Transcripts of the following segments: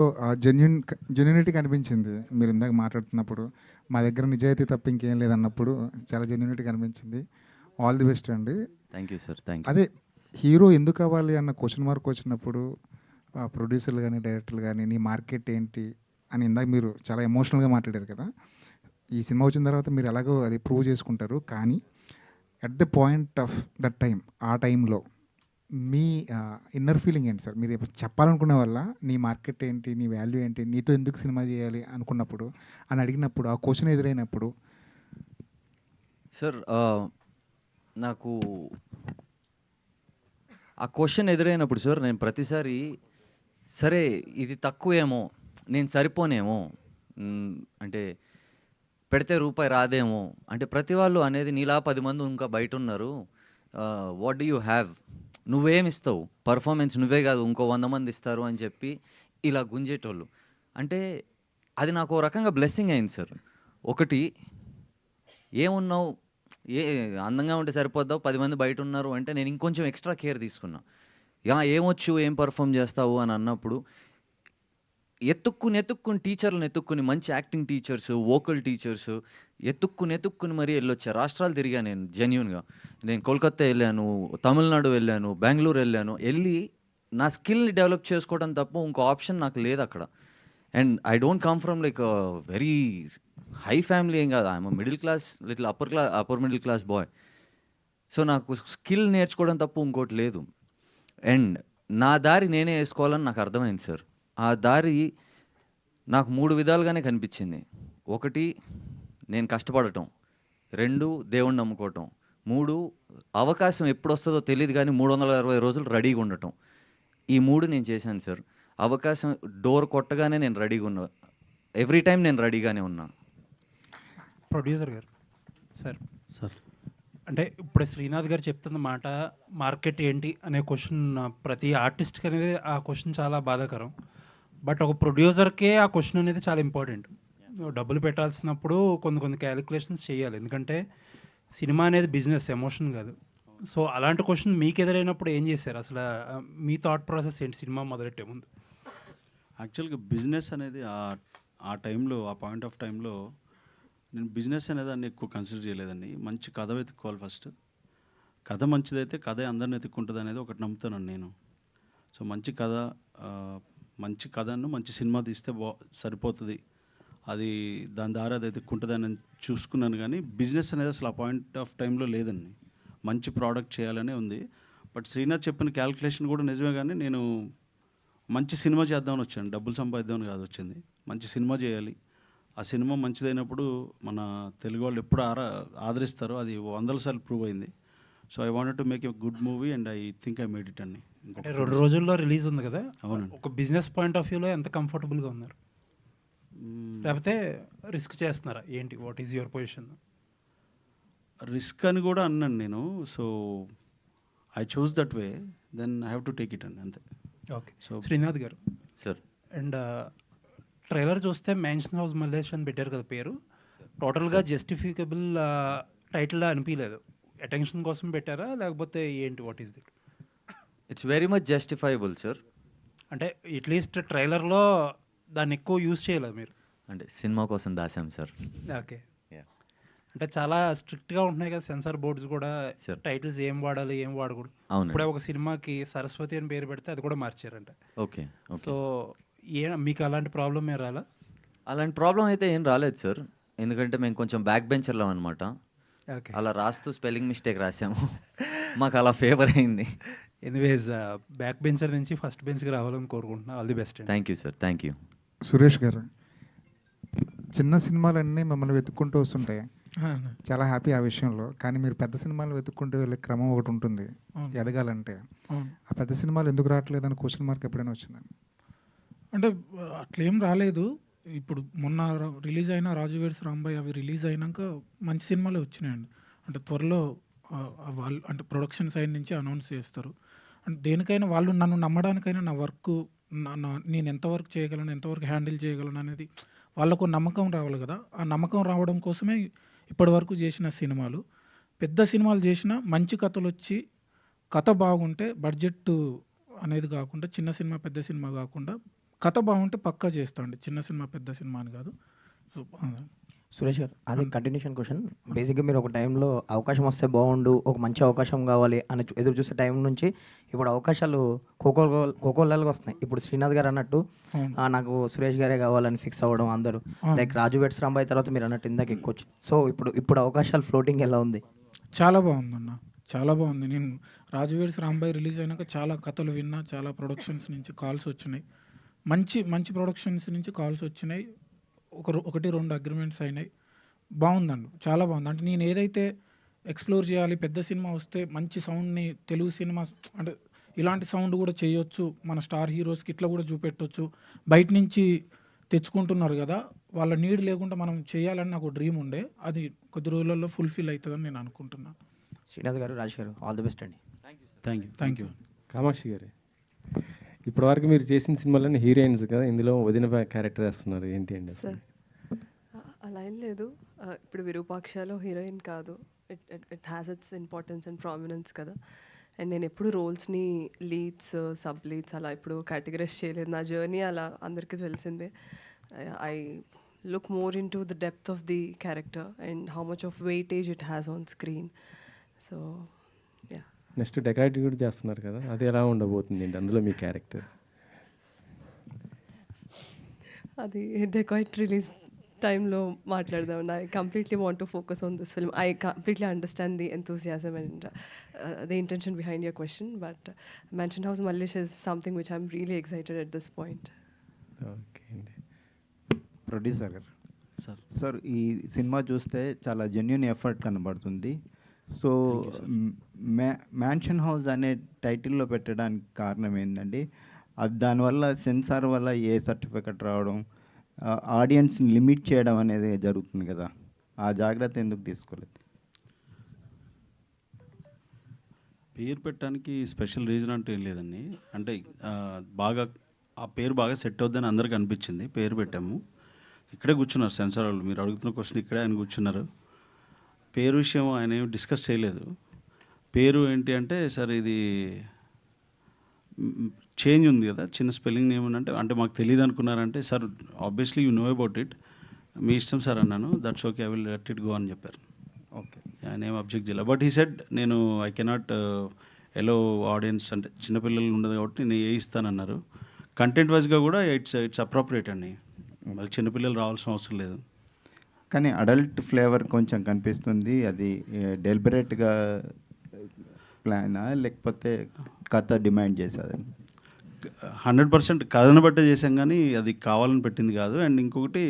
So, ఆ genuinity కనిపించింది. మీరు ఇందాక మాట్లాడుతున్నప్పుడు. మా దగ్గర నిజాయితీ తప్ప ఇంకేం లేదన్నప్పుడు చాలా జెన్యూనిటీ కనిపించింది. ఆల్ ది బెస్ట్ అండి. Thank you sir. Thank you. అదే హీరో ఎందుకు అవ్వాలి అన్న క్వెషన్ మార్క్ వచ్చినప్పుడు ప్రొడ్యూసర్లు గానీ, డైరెక్టర్లు గానీ, నీ మార్కెట్ ఏంటి అని ఇందాక మీరు చాలా ఎమోషనల్‌గా మాట్లాడారు కదా! ఈ సినిమా వచ్చిన తర్వాత మీరు ఎలాగో అది ప్రూవ్ చేసుకుంటారు. కానీ at the point of that time ఆ టైంలో మీ ఇన్నర్ ఫీలింగ్ ఏంటి సార్? మీరు ఇప్పుడు చెప్పాలనుకునే వల్ల నీ మార్కెట్ ఏంటి? నీ వాల్యూ ఏంటి? నీతో ఎందుకు సినిమా చేయాలి అనుకున్నప్పుడు అని అడిగినప్పుడు, ఆ క్వెషన్ ఎదురైనప్పుడు సార్ నాకు ఆ క్వెషన్ ఎదురైనప్పుడు సార్ నేను ప్రతిసారి సరే ఇది తక్కువేమో, నేను సరిపోనేమో, అంటే పెడితే రూపాయి రాదేమో, అంటే ప్రతి వాళ్ళు అనేది నీలా 10 మంది ఇంకా బయటున్నారు. What do you have? నువ్వేమిస్తావు? పర్ఫార్మెన్స్ నువ్వే కాదు ఇంకో 100 మంది ఇస్తారు అని చెప్పి ఇలా గుంజేటోళ్ళు. అంటే అది నాకు ఓ రకంగా బ్లెస్సింగ్ అయింది సార్. ఒకటి ఏమున్నావు? ఏ అందంగా ఉంటే సరిపోద్దావు 10 మంది బయటున్నారు అంటే నేను ఇంకొంచెం ఎక్స్‌ట్రా కేర్ తీసుకున్నా. ఏమొచ్చు? ఏం పెర్ఫార్మ్ చేస్తావు? అని అన్నప్పుడు ఎతుక్కుని టీచర్‌లని ఎతుక్కుని మంచి యాక్టింగ్ టీచర్స్, వోకల్ టీచర్స్ ఎతుక్కుని మరీ ఎళ్ళొచ్చా. రాష్ట్రాలు తిరిగా నేను జెన్యూన్‌గా. నేను కోల్కత్తా ఎళ్ళాను, తమిళనాడు వెళ్ళాను, బెంగుళూరు ఎళ్ళాను. ఎళ్ళి నా స్కిల్‌ని డెవలప్ చేసుకోవడం తప్ప ఇంకో ఆప్షన్ నాకు లేదక్కడ. And I don't come from like very high family ఏం కాదు. I'm a middle class little upper middle class boy. So, నాకు స్కిల్ నేర్చుకోవడం తప్ప ఇంకోటి లేదు. అండ్ నా దారి నేనే ఏసుకోవాలని నాకు అర్థమైంది సార్. ఆ దారి నాకు 3 విధాలుగానే కనిపించింది. 1 నేను కష్టపడటం. 2 దేవుడిని నమ్ముకోవటం. 3 అవకాశం ఎప్పుడొస్తదో తెలీదు గానీ 360 రోజులు రెడీగా ఉండటం. ఈ 3 నేను చేశాను సార్. అవకాశం డోర్ కొట్టగానే నేను రెడీగా ఉన్నా. ఎవ్రీ టైమ్ నేను రెడీగానే ఉన్నా. ప్రొడ్యూసర్ గారు సార్, సార్. అంటే ఇప్పుడు శ్రీనాథ్ గారు చెప్తున్న మాట మార్కెట్ ఏంటి అనే క్వశ్చన్ ప్రతి ఆర్టిస్ట్కి అనేది ఆ క్వశ్చన్ చాలా బాధాకరం. బట్ ఒక ప్రొడ్యూసర్కే ఆ క్వశ్చన్ అనేది చాలా ఇంపార్టెంట్. డబ్బులు పెట్టాల్సినప్పుడు కొన్ని క్యాలిక్యులేషన్స్ చేయాలి. ఎందుకంటే సినిమా అనేది బిజినెస్, ఎమోషన్ కాదు. సో అలాంటి క్వశ్చన్ మీకు ఎదురైనప్పుడు ఏం చేశారు అసలు? మీ థాట్ ప్రాసెస్ ఏంటి సినిమా మొదలెట్టే ముందు? యాక్చువల్గా బిజినెస్ అనేది ఆ టైంలో, ఆ పాయింట్ ఆఫ్ టైంలో నేను బిజినెస్ అనేదాన్ని ఎక్కువ కన్సిడర్ చేయలేదండి. మంచి కథ వెతుక్కోవాలి ఫస్ట్. కథ మంచిదైతే కథే అందరిని వెతుక్కుంటుంది అనేది ఒకటి నమ్ముతానండి నేను. సో మంచి కథను మంచి సినిమా తీస్తే సరిపోతుంది, అది దాని దారి అది వెతుక్కుంటుంది అని చూసుకున్నాను. కానీ బిజినెస్ అనేది అసలు ఆ పాయింట్ ఆఫ్ టైంలో లేదండి. మంచి ప్రోడక్ట్ చేయాలనే ఉంది. బట్ శ్రీనాథ్ చెప్పిన క్యాల్కులేషన్ కూడా నిజమే. కానీ నేను మంచి సినిమా చేద్దామని వచ్చాను, డబ్బులు సంపాదిద్దామని కాదు వచ్చింది. మంచి సినిమా చేయాలి. ఆ సినిమా మంచిదైనప్పుడు మన తెలుగు వాళ్ళు ఎప్పుడు ఆదరిస్తారో అది 100 సార్లు ప్రూవ్ అయింది. So I wanted to make a good movie and I think I made it అండి. అంటే 2 రోజుల్లో రిలీజ్ ఉంది కదా. అవునండి. ఒక బిజినెస్ పాయింట్ ఆఫ్ వ్యూలో ఎంత కంఫర్టబుల్గా ఉన్నారు? లేకపోతే రిస్క్ చేస్తున్నారా ఏంటి? What is your position? Risk అని కూడా అన్నాను నేను. So I choose that way, then I have to take it అండి, అంతే. Okay. So Srinath garu sir. And trailer చూస్తే మ్యాన్షన్ హౌస్ మల్లేష్ అని పెట్టారు కదా పేరు. టోటల్గా జస్టిఫికబుల్ టైటిల్ అనిపించలేదు. అటెన్షన్ కోసం పెట్టారా లేకపోతే ఏంటి? What is that? It's very much justifiable sir. అంటే అట్లీస్ట్ ట్రైలర్లో దాన్ని ఎక్కువ యూజ్ చేయలేదు మీరు. అంటే సినిమా కోసం దాసాం సార్. ఓకే. అంటే చాలా స్ట్రిక్ట్గా ఉంటున్నాయి కదా సెన్సార్ బోర్డ్స్ కూడా, Sure. టైటిల్స్ ఏం వాడాలి ఏం వాడకూడదు. అవును. ఇప్పుడే ఒక సినిమాకి సరస్వతి అని పేరు పెడితే అది కూడా మార్చారంట. ఓకే. ఓకే. సో మీకు అలాంటి ప్రాబ్లం ఏం రాలా? అలాంటి ప్రాబ్లం అయితే ఏం రాలేదు సార్. ఎందుకంటే మేము కొంచెం బ్యాక్ బెంచర్లం అనమాట. ఓకే. అలా రాస్తూ స్పెల్లింగ్ మిస్టేక్ రాసాము. మాకు అలా ఫేవర్ అయింది. ఎనీవేస్ బ్యాక్ బెంచర్ నుంచి ఫస్ట్ బెంచ్కి రావాలని కోరుకుంటున్నా. All the best. Thank you sir. Thank you. Suresh గారు, చిన్న సినిమాలన్నీ మిమ్మల్ని వెతుక్కుంటూ వస్తుంటాయి. చాలా హ్యాపీ ఆ విషయంలో. కానీ మీరు పెద్ద సినిమాలు వెతుక్కుంటూ వెళ్ళే క్రమం ఒకటి ఉంటుంది ఎదగాలంటే. ఆ పెద్ద సినిమాలు ఎందుకు రావట్లేదని క్వశ్చన్ మార్క్ ఎప్పుడైనా వచ్చిందండి? అంటే అట్లేం రాలేదు. ఇప్పుడు మొన్న రిలీజ్ అయిన రాజు వెడ్స్ రాంబాయ్ అవి రిలీజ్ అయినాక మంచి సినిమాలే వచ్చినాయండి. అంటే త్వరలో వాళ్ళు అంటే ప్రొడక్షన్ సైడ్ నుంచి అనౌన్స్ చేస్తారు. అంటే దేనికైనా వాళ్ళు నన్ను నమ్మడానికైనా నా వర్క్ నేను ఎంతవరకు చేయగలను, ఎంతవరకు హ్యాండిల్ చేయగలను అనేది వాళ్ళకు నమ్మకం రావాలి కదా. ఆ నమ్మకం రావడం కోసమే ఇప్పటివరకు చేసిన సినిమాలు. పెద్ద సినిమాలు చేసిన మంచి కథలు వచ్చి కథ బాగుంటే బడ్జెట్ అనేది కాకుండా చిన్న సినిమా పెద్ద సినిమా కాకుండా కథ బాగుంటే పక్కా చేస్తా అండి. చిన్న సినిమా, పెద్ద సినిమా అని కాదు. సో సురేష్ గారు, అదే కంటిన్యూషన్ క్వశ్చన్. బేసిక్గా మీరు ఒక టైంలో అవకాశం వస్తే బాగుండు, ఒక మంచి అవకాశం కావాలి అని ఎదురు చూసే టైం నుంచి ఇప్పుడు అవకాశాలు కోకోలాగా వస్తున్నాయి. ఇప్పుడు శ్రీనాథ్ గారు అన్నట్టు అవును. నాకు సురేష్ గారే కావాలని ఫిక్స్ అవ్వడం అందరూ, అవును. లైక్ రాజు వెడ్స్ రాంబాయ్ తర్వాత మీరు అన్నట్టు ఇందాక ఎక్కువ వచ్చి. సో ఇప్పుడు అవకాశాలు ఫ్లోటింగ్ ఎలా ఉంది? చాలా బాగుందన్న, చాలా బాగుంది. నేను రాజువేడ్స్ రాంబాయ్ రిలీజ్ అయినాక చాలా కథలు విన్నా, చాలా ప్రొడక్షన్స్ నుంచి కాల్స్ వచ్చినాయి. మంచి మంచి ప్రొడక్షన్స్ నుంచి కాల్స్ వచ్చినాయి. ఒకటి రెండు అగ్రిమెంట్స్ అయినాయి. బాగుందండి, చాలా బాగుంది. అంటే నేను ఏదైతే ఎక్స్ప్లోర్ చేయాలి, పెద్ద సినిమా వస్తే మంచి సౌండ్ని, తెలుగు సినిమా అంటే ఇలాంటి సౌండ్ కూడా చేయొచ్చు, మన స్టార్ హీరోస్కి ఇట్లా కూడా చూపెట్టొచ్చు, బయట నుంచి తెచ్చుకుంటున్నారు కదా, వాళ్ళ నీడ్ లేకుండా మనం చేయాలని నాకు డ్రీమ్ ఉండే. అది కొద్ది రోజులలో ఫుల్ఫిల్ అవుతుందని నేను అనుకుంటున్నాను. Srinath garu, Rajesh garu, all the best అండి. Thank you. కామాక్షి గారు, ఇప్పటివరకు మీరు చేసిన సినిమాలన్నీ హీరోయిన్స్ కదా, ఇందులో వదిన క్యారెక్టర్ వేస్తున్నారు, ఏంటి అండి అసలు? సార్ అలా ఏం లేదు. ఇప్పుడు విరూపాక్షలో హీరోయిన్ కాదు, it has its importance and prominence కదా. అండ్ నేను ఎప్పుడు రోల్స్ని లీడ్స్, సబ్ లీడ్స్ అలా ఇప్పుడు కేటగరైజ్ చేయలేదు. నా జర్నీ అలా అందరికీ తెలిసిందే. I look more in to the depth of the character and how much of weightage it has on screen. So yeah. Next Dacoit కూడా చేస్తున్నారు కదా, అది ఎలా ఉండబోతుంది అండి అందులో మీ క్యారెక్టర్? అది డెకాయిట్ రిలీజ్ టైంలో మాట్లాడదాం. I completely want to focus on this film. I completely understand the enthusiasm and the intention behind your question, but mansion house Mallesh is something which I'm really excited at this point. Okay అండి. Producer గారు, sir sir ఈ cinema చూస్తే చాలా genuine effort కనబడుతుంది. So mansion house అనే టైటిల్లో పెట్టడానికి కారణం ఏంటండి? అది దానివల్ల సెన్సార్ వల్ల ఏ సర్టిఫికెట్ రావడం, ఆడియన్స్ని లిమిట్ చేయడం అనేది జరుగుతుంది కదా, ఆ జాగ్రత్త ఎందుకు తీసుకోలేదు? పేరు పెట్టడానికి స్పెషల్ రీజన్ అంటూ ఏం లేదండి. అంటే బాగా ఆ పేరు బాగా సెట్ అవుద్దని అందరికీ అనిపించింది, పేరు పెట్టాము. ఇక్కడే కూర్చున్నారు సెన్సార్ వాళ్ళు, మీరు అడుగుతున్న క్వశ్చన్ ఇక్కడే ఆయన కూర్చున్నారు. పేరు విషయం ఆయన ఏమి డిస్కస్ చేయలేదు. పేరు ఏంటి అంటే, సార్ ఇది చేంజ్ ఉంది కదా, చిన్న స్పెల్లింగ్ ఏమనంటే, అంటే మాకు తెలియదు అనుకున్నారంటే, sir obviously you know about it, మీ ఇష్టం సార్ అన్నాను. That's okay, I will let it go అని చెప్పారు. ఓకే, ఆయన ఏం అబ్జెక్ట్ చేయలేదు. బట్ హీ సెడ్, నేను ఐ కెనాట్ ఎలో ఆడియన్స్, అంటే చిన్నపిల్లలు ఉండదు కాబట్టి నేను ఏ ఇస్తానన్నారు. కంటెంట్ వైజ్గా కూడా ఇట్స్ అప్రోప్రియేట్ అండి, మళ్ళీ చిన్నపిల్లలు రావాల్సిన అవసరం లేదు. కానీ అడల్ట్ ఫ్లేవర్ కొంచెం కనిపిస్తుంది. అది డెలిబరేట్గా ప్లానా లేకపోతే కథ డిమాండ్ చేసేది? 100% కథను బట్టే చేసాం, కానీ అది కావాలని పెట్టింది కాదు. అండ్ ఇంకొకటి,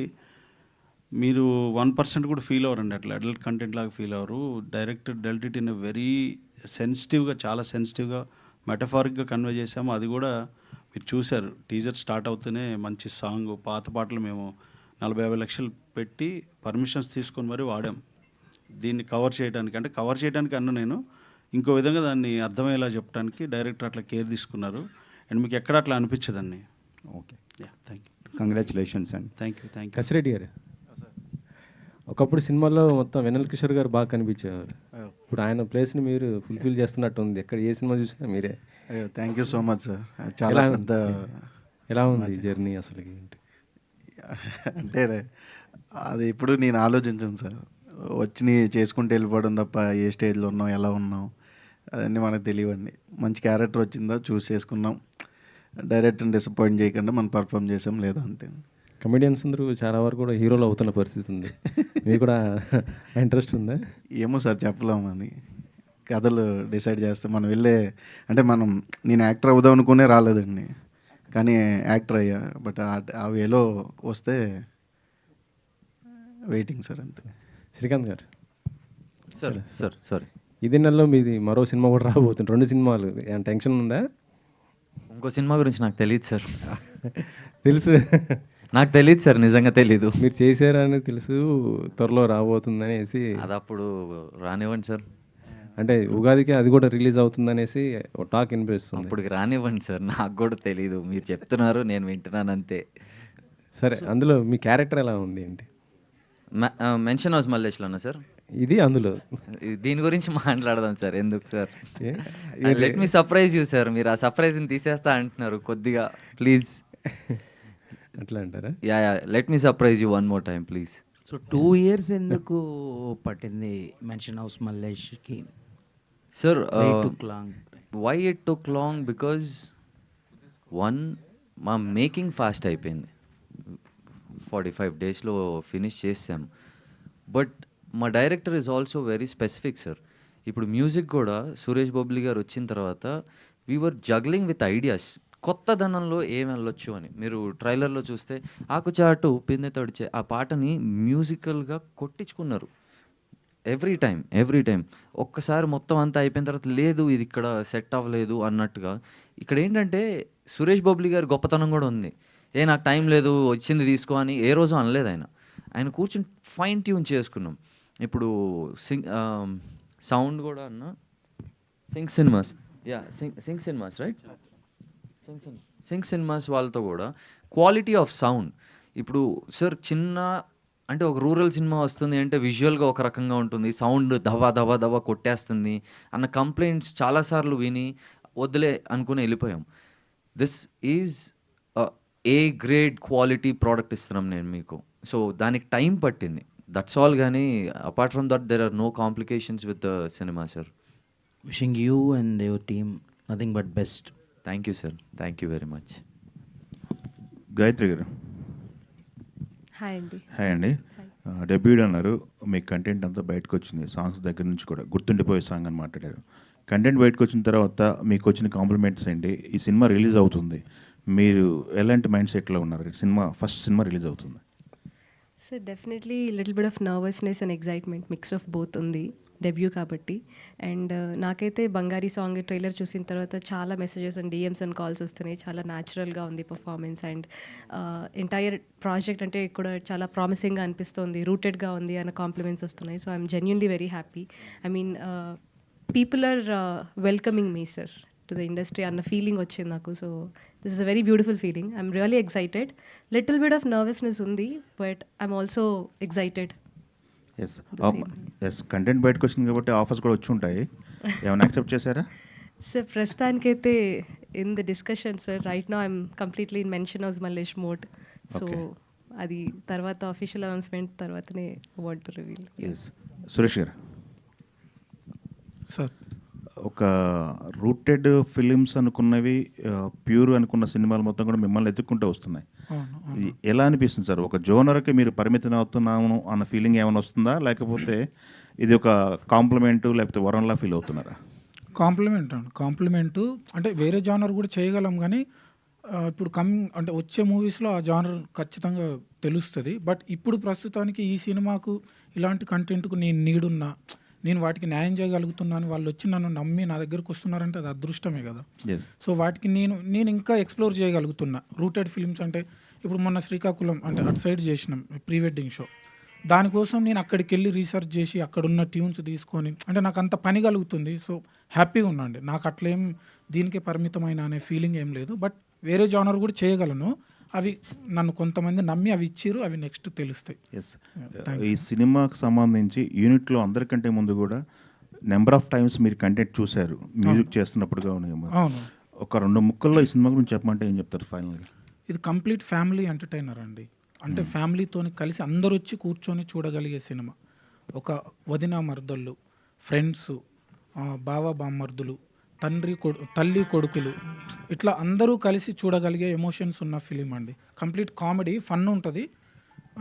మీరు 1% కూడా ఫీల్ అవ్వరండి అట్లా అడల్ట్ కంటెంట్ లాగా ఫీల్ అవ్వరు. Director dwelt it in very సెన్సిటివ్గా, చాలా సెన్సిటివ్గా, మెటఫారిక్గా కన్వే చేసాము. అది కూడా మీరు చూశారు, టీజర్ స్టార్ట్ అవుతూనే మంచి సాంగ్, పాత పాటలు మేము 40-50 లక్షలు పెట్టి పర్మిషన్స్ తీసుకొని మరీ వాడాం దీన్ని కవర్ చేయడానికి. అంటే కవర్ చేయడానికి అన్న నేను ఇంకో విధంగా దాన్ని అర్థమయ్యేలా చెప్పడానికి డైరెక్టర్ అట్లా కేర్ తీసుకున్నారు. అండ్ మీకు ఎక్కడ అట్లా అనిపించదండి. Okay, yeah, thank you. Congratulations అండి. Thank you. కసిరెడ్డి గారు, ఒకప్పుడు సినిమాల్లో మొత్తం వెన్నెల కిషోర్ గారు బాగా కనిపించేవారు, ఇప్పుడు ఆయన ప్లేస్ని మీరు ఫుల్ఫిల్ చేస్తున్నట్టు ఉంది. ఎక్కడ ఏ సినిమా చూసినా మీరే. అయ్యో, thank you so much sir. చాలా పెద్ద ఎలా ఉంది జర్నీ అసలు ఏంటి? అంటే అది ఇప్పుడు నేను ఆలోచించాను సార్, వచ్చి చేసుకుంటూ వెళ్ళిపోవడం తప్ప ఏ స్టేజ్లో ఉన్నాం, ఎలా ఉన్నాం అవన్నీ మనకు తెలియవండి. మంచి క్యారెక్టర్ వచ్చిందా చూస్ చేసుకున్నాం, డైరెక్టర్ని డిసప్పాయింట్ చేయకుండా మనం పర్ఫామ్ చేసాం, లేదా అంతే. కమెడియన్స్ అందరూ చాలా వరకు కూడా హీరోలు అవుతున్న పరిస్థితి ఉంది, మీకు కూడా ఇంట్రెస్ట్ ఉందా? ఏమో సార్ చెప్పలేమని, కథలు డిసైడ్ చేస్తే మనం వెళ్ళే, అంటే నేను యాక్టర్ అవుదాం అనుకునే రాలేదండి, కానీ యాక్టర్ అయ్యా. బట్ ఆ వేలో వస్తే వెయిటింగ్ సార్, అంతే. శ్రీకాంత్ గారు, సారీ ఇదే నెలలో మీది మరో సినిమా కూడా రాబోతుంది, 2 సినిమాలు, ఏమైనా టెన్షన్ ఉందా? ఇంకో సినిమా గురించి నాకు తెలియదు సార్. తెలుసు, నాకు తెలియదు సార్, నిజంగా తెలీదు. మీరు చేశారని తెలుసు, త్వరలో రాబోతుందనేసి. అది అప్పుడు రానివ్వండి సార్, అంటే ఉగాదికి అది కూడా రిలీజ్ అవుతుందనేసి టాక్ వినిపిస్తుంది. అప్పటికి రానివ్వండి సార్, నాకు కూడా తెలీదు, మీరు చెప్తున్నారు నేను వింటున్నాను అంతే. సరే, అందులో మీ క్యారెక్టర్ ఎలా ఉంది ఏంటి? మెన్షన్ హౌస్ మల్లేష్లో అన్నా సార్, ఇది అందులో దీని గురించి మాట్లాడదాం సార్, ఎందుకు sir? Let me surprise you sir, మీరు ఆ సర్ప్రైజ్ని తీసేస్తా అంటున్నారు కొద్దిగా, ప్లీజ్. అట్లా అంటారా? Yeah let me surprise you one more time please. So 2 years ఎందుకు పట్టింది మెన్షన్ హౌస్ మల్లేష్కి? Sir why took long? Why it took long because one, మా మేకింగ్ ఫాస్ట్ అయిపోయింది, 45 డేస్లో ఫినిష్ చేసాం. బట్ మా director is also very specific sir. ఇప్పుడు music కూడా సురేష్ బొబ్లీ గారు వచ్చిన తర్వాత వీఆర్ జగ్లింగ్ విత్ ఐడియాస్, కొత్త ధనంలో ఏం వెళ్ళొచ్చు అని. మీరు ట్రైలర్లో చూస్తే ఆకుచాటు పిందె తడిచే ఆ పాటని మ్యూజికల్గా కొట్టించుకున్నారు ఎవ్రీ టైం. ఒక్కసారి మొత్తం అంతా అయిపోయిన తర్వాత లేదు ఇది ఇక్కడ సెట్ అవ్వలేదు అన్నట్టుగా. ఇక్కడ ఏంటంటే సురేష్ బొబ్లీ గారి గొప్పతనం కూడా ఉంది. నాకు టైం లేదు వచ్చింది తీసుకో అని ఏ రోజు అనలేదు ఆయన కూర్చుని ఫైన్ ట్యూన్ చేసుకున్నాం. ఇప్పుడు సౌండ్ కూడా అన్న Singh cinemas right, Singh cinemas వాళ్ళతో కూడా క్వాలిటీ ఆఫ్ సౌండ్. ఇప్పుడు సార్ చిన్న అంటే ఒక రూరల్ సినిమా వస్తుంది అంటే విజువల్గా ఒక రకంగా ఉంటుంది, సౌండ్ దవా కొట్టేస్తుంది అన్న కంప్లైంట్స్ చాలాసార్లు విని వదిలే అనుకుని వెళ్ళిపోయాం. This is A grade quality product ఇస్తున్నాం నేను మీకు. సో దానికి టైం పట్టింది, దట్స్ ఆల్. కానీ apart from that there are no complications with the cinema sir. Wishing you and your team nothing but best. Thank you sir, thank you very much. Gayatri garu hi అండి. Hi అండి. డెబ్యూడ్ అన్నారు, మీ content అంతా బయటకు వచ్చింది, songs దగ్గర నుంచి కూడా గుర్తుండిపోయే సాంగ్ అని మాట్లాడారు. కంటెంట్ బయటకు వచ్చిన తర్వాత మీకు వచ్చిన కాంప్లిమెంట్స్ ఏంటి? ఈ సినిమా రిలీజ్ అవుతుంది, మీరు ఎలాంటి మైండ్ సెట్లో ఉన్నారు? ఫస్ట్ సినిమా రిలీజ్ అవుతుంది. So definitely little bit of nervousness and excitement mix of both ఉంది డెబ్యూ కాబట్టి. అండ్ నాకైతే బంగారీ సాంగ్ ట్రైలర్ చూసిన తర్వాత చాలా messages and DMs and calls వస్తున్నాయి. చాలా న్యాచురల్గా ఉంది పర్ఫార్మెన్స్ అండ్ ఎంటైర్ ప్రాజెక్ట్ అంటే కూడా చాలా ప్రామిసింగ్గా అనిపిస్తుంది, రూటెడ్గా ఉంది అన్న కాంప్లిమెంట్స్ వస్తున్నాయి. So I'm genuinely very happy. I mean people are welcoming me sir to the industry అన్న ఫీలింగ్ వచ్చింది నాకు. So this is a very beautiful feeling. I'm really excited. Little bit of nervousness ఉంది but I'm also excited. As content బయటకు వచ్చింది కాబట్టి offers కూడా వచ్చి ఉంటాయి, ఏమైనా యాక్సెప్ట్ చేశారా? సార్ ప్రస్తుతానికైతే in the discussion sir, right now I'm completely in mention house Mallesh mode. So అది తర్వాత అఫీషియల్ అనౌన్స్మెంట్ తర్వాతనే వాంట్ టు రివీల్. సురేష్ గారు సార్, ఒక రూటెడ్ ఫిలిమ్స్ అనుకున్నవి, ప్యూర్ అనుకున్న సినిమాలు మొత్తం కూడా మిమ్మల్ని ఎత్తుక్కుంటూ వస్తున్నాయి. ఎలా అనిపిస్తుంది సార్? ఒక జోనర్కి మీరు పరిమితం అవుతున్నాము అన్న ఫీలింగ్ ఏమైనా వస్తుందా, లేకపోతే ఇది ఒక కాంప్లిమెంటు లేకపోతే వరంలా ఫీల్ అవుతున్నారా? కాంప్లిమెంటు అంటే వేరే జానర్ కూడా చేయగలం, కానీ ఇప్పుడు అంటే వచ్చే మూవీస్లో ఆ జానర్ ఖచ్చితంగా తెలుస్తుంది. బట్ ఇప్పుడు ప్రస్తుతానికి ఈ సినిమాకు ఇలాంటి కంటెంట్కు నేను నీడున్నా, నేను వాటికి న్యాయం చేయగలుగుతున్నాను, వాళ్ళు వచ్చి నన్ను నమ్మి నా దగ్గరకు వస్తున్నారంటే అది అదృష్టమే కదా. సో వాటికి నేను ఇంకా ఎక్స్ప్లోర్ చేయగలుగుతున్నా. రూటెడ్ ఫిల్మ్స్ అంటే ఇప్పుడు మొన్న శ్రీకాకుళం అంటే అటు సైడ్ చేసినాం ప్రీ వెడ్డింగ్ షో, దానికోసం నేను అక్కడికి వెళ్ళి రీసెర్చ్ చేసి అక్కడున్న ట్యూన్స్ తీసుకొని అంటే నాకు అంత పని కలుగుతుంది. సో హ్యాపీగా ఉన్నాండి. నాకు అట్లేం దీనికే పరిమితమైన అనే ఫీలింగ్ ఏం లేదు. బట్ వేరే జానర్ కూడా చేయగలను, అవి నన్ను కొంతమంది నమ్మి అవి ఇచ్చిర్రు, అవి నెక్స్ట్ తెలుస్తాయి. ఈ సినిమాకు సంబంధించి యూనిట్లో అందరికంటే ముందు కూడా నెంబర్ ఆఫ్ టైమ్స్ మీరు కంటెంట్ చూశారు మ్యూజిక్ చేస్తున్నప్పుడుగా ఉన్నాయి. ఒక 2 ముక్కల్లో ఈ సినిమా గురించి చెప్పమంటే ఏం చెప్తారు ఫైనల్గా? ఇది కంప్లీట్ ఫ్యామిలీ ఎంటర్టైనర్ అండి. అంటే ఫ్యామిలీతో కలిసి అందరూ వచ్చి కూర్చొని చూడగలిగే సినిమా. ఒక వదిన మర్దళ్ళు, ఫ్రెండ్స్, బావ బామ్మర్దులు, తల్లి కొడుకులు, ఇట్లా అందరూ కలిసి చూడగలిగే ఎమోషన్స్ ఉన్న ఫిలిం అండి. కంప్లీట్ కామెడీ, ఫన్ ఉంటుంది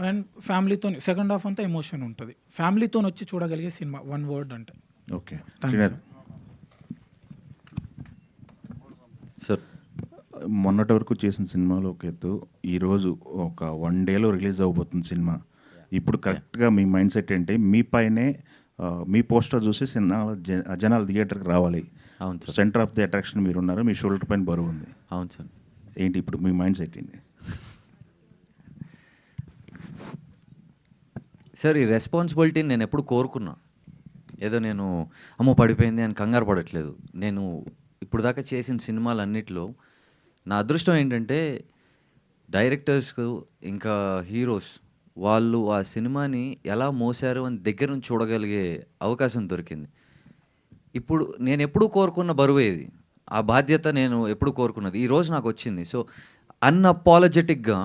అండ్ ఫ్యామిలీతో సెకండ్ హాఫ్ అంతా ఎమోషన్ ఉంటుంది. ఫ్యామిలీతో వచ్చి చూడగలిగే సినిమా, వన్ వర్డ్ అంటే. ఓకే సార్, మొన్నటి వరకు చేసిన సినిమాలో ఒక ఎత్తు, ఈరోజు ఒక 1 డేలో రిలీజ్ అవబోతుంది సినిమా. ఇప్పుడు కరెక్ట్గా మీ మైండ్ సెట్ ఏంటి? మీ పైనే మీ పోస్టర్ చూసి సినిమా జనాలు థియేటర్కి రావాలి. అవును sir. Centre of the attraction మీరు ఉన్నారు, మీ షోల్డర్ పైన బరువు ఉంది. అవును సార్. ఏంటి ఇప్పుడు మీ మైండ్ సెట్ ఏంటి సార్? ఈ రెస్పాన్సిబిలిటీని నేను ఎప్పుడు కోరుకున్నా. ఏదో నేను అమ్మో పడిపోయింది అని కంగారు పడట్లేదు. నేను ఇప్పుడు దాకా చేసిన సినిమాలన్నిటిలో నా అదృష్టం ఏంటంటే డైరెక్టర్స్కు ఇంకా హీరోస్ వాళ్ళు ఆ సినిమాని ఎలా మోసారు అని దగ్గర నుంచి చూడగలిగే అవకాశం దొరికింది. ఇప్పుడు నేను ఎప్పుడూ కోరుకున్న బరువే ఇది. ఆ బాధ్యత నేను ఎప్పుడు కోరుకున్నది ఈరోజు నాకు వచ్చింది. సో అన్అపాలజెటిక్గా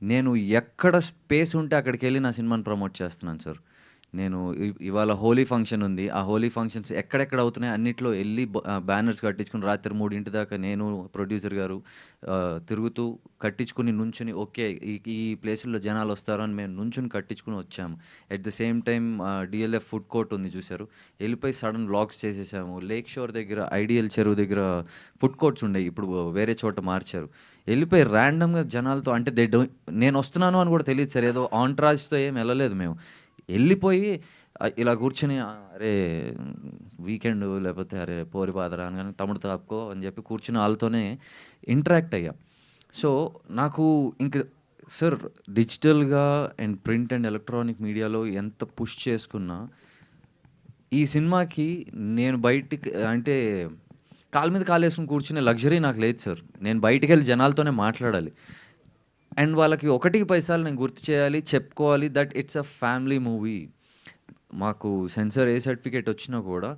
నేను ఎక్కడ స్పేస్ ఉంటే అక్కడికెళ్ళి నా సినిమాని ప్రమోట్ చేస్తున్నాను సార్. నేను ఇవాళ హోలీ ఫంక్షన్ ఉంది. ఆ హోలీ ఫంక్షన్స్ ఎక్కడెక్కడ అవుతున్నాయో అన్నిట్లో ఎళ్లి బ్యానర్స్ కట్టించుకొని రాత్రి 3 దాకా నేను, ప్రొడ్యూసర్ గారు తిరుగుతూ కట్టించుకొని నుంచుని ఓకే. ఈ ప్లేసుల్లో జనాలొస్తారు అని మేము నుంచుని కట్టించుకొని వచ్చాము. At the same time DLF food court ఉంది చూసారు. ఎళ్ళిపోయి సడన్ వ్లాగ్స్ చేసేసాము. లేక్ షోర్ దగ్గర ఐడియల్ చెరువు దగ్గర ఫుడ్ కోర్ట్స్ ఉండేయి. ఇప్పుడు వేరే చోట మార్చారు. ఎళ్ళిపోయి ర్యాండమ్‌గా జనాలతో అంటే నేనొస్తున్నాను అని కూడా తెలీదు సార్. ఏదో ఆంట్రాజ్‌తో ఏం ఎళ్ళలేదు మేము. ఎళ్ళిపోయి ఇలా కూర్చొని అరే వీకెండ్ లేకపోతే అరే పోరి పాదరా అనగానే తమ్ముడు తాపుకో అని చెప్పి కూర్చుని ఆళ్ళతోనే ఇంటరాక్ట్ అయ్యా. సో నాకు ఇంక సార్ డిజిటల్‌గా అండ్ ప్రింట్ అండ్ ఎలక్ట్రానిక్ మీడియాలో ఎంత పుష్ చేసుకున్నా ఈ సినిమాకి నేను బయటికి అంటే కాలు మీద కాలేసుకొని కూర్చునే లగ్జరీ నాకు లేదు సార్. నేను బయటికెళ్ళి జనాలతోనే మాట్లాడాలి. అండ్ వాళ్ళకి ఒకటికి పైసాలు నేను గుర్తు చేయాలి, చెప్పుకోవాలి that it's a family movie. మాకు సెన్సార్ ఏ సర్టిఫికేట్ వచ్చినా కూడా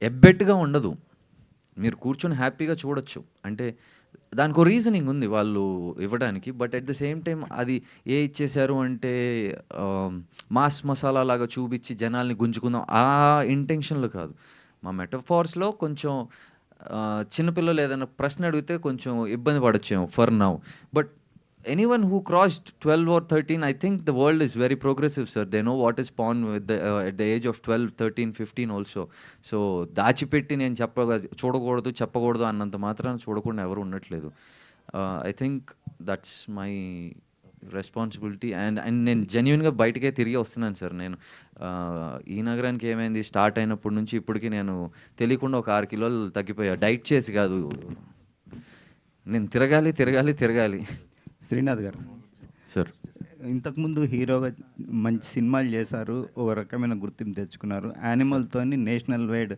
ఎబ్బెట్టుగా ఉండదు. మీరు కూర్చొని హ్యాపీగా చూడొచ్చు. అంటే దానికో రీజనింగ్ ఉంది వాళ్ళు ఇవ్వడానికి. But at the same time అది ఇచ్చేశారు అంటే మాస్ మసాలా లాగా చూపించి జనాల్ని గుంజుకుందాం ఆ ఇంటెన్షన్‌లో కాదు. మా మెటఫార్స్‌లో కొంచెం చిన్నపిల్లలు ఏదైనా ప్రశ్న అడిగితే కొంచెం ఇబ్బంది పడొచ్చేమో for now. But anyone who crossed 12 or 13, I think the world is very progressive, sir. They know what is porn at the age of 12, 13, 15 also. So దాచిపెట్టి నేను చూడకూడదు, చెప్పకూడదు అన్నంత మాత్రాన చూడకుండా ఎవరు ఉండట్లేదు. I think that's my responsibility. And నేను జెన్యూన్‌గా బయటికే తిరిగి వస్తున్నాను సార్. నేను ఈ నగరానికి ఏమైంది స్టార్ట్ అయినప్పటి నుంచి ఇప్పటికి నేను తెలియకుండా ఒక 6 కిలోలు తగ్గిపోయా. డైట్ చేసి కాదు. నేను తిరగాలి. శ్రీనాథ్ గారు సార్ ఇంతకుముందు హీరోగా మంచి సినిమాలు చేశారు, ఒక రకమైన గుర్తింపు తెచ్చుకున్నారు. యానిమల్తోని నేషనల్ వైడ్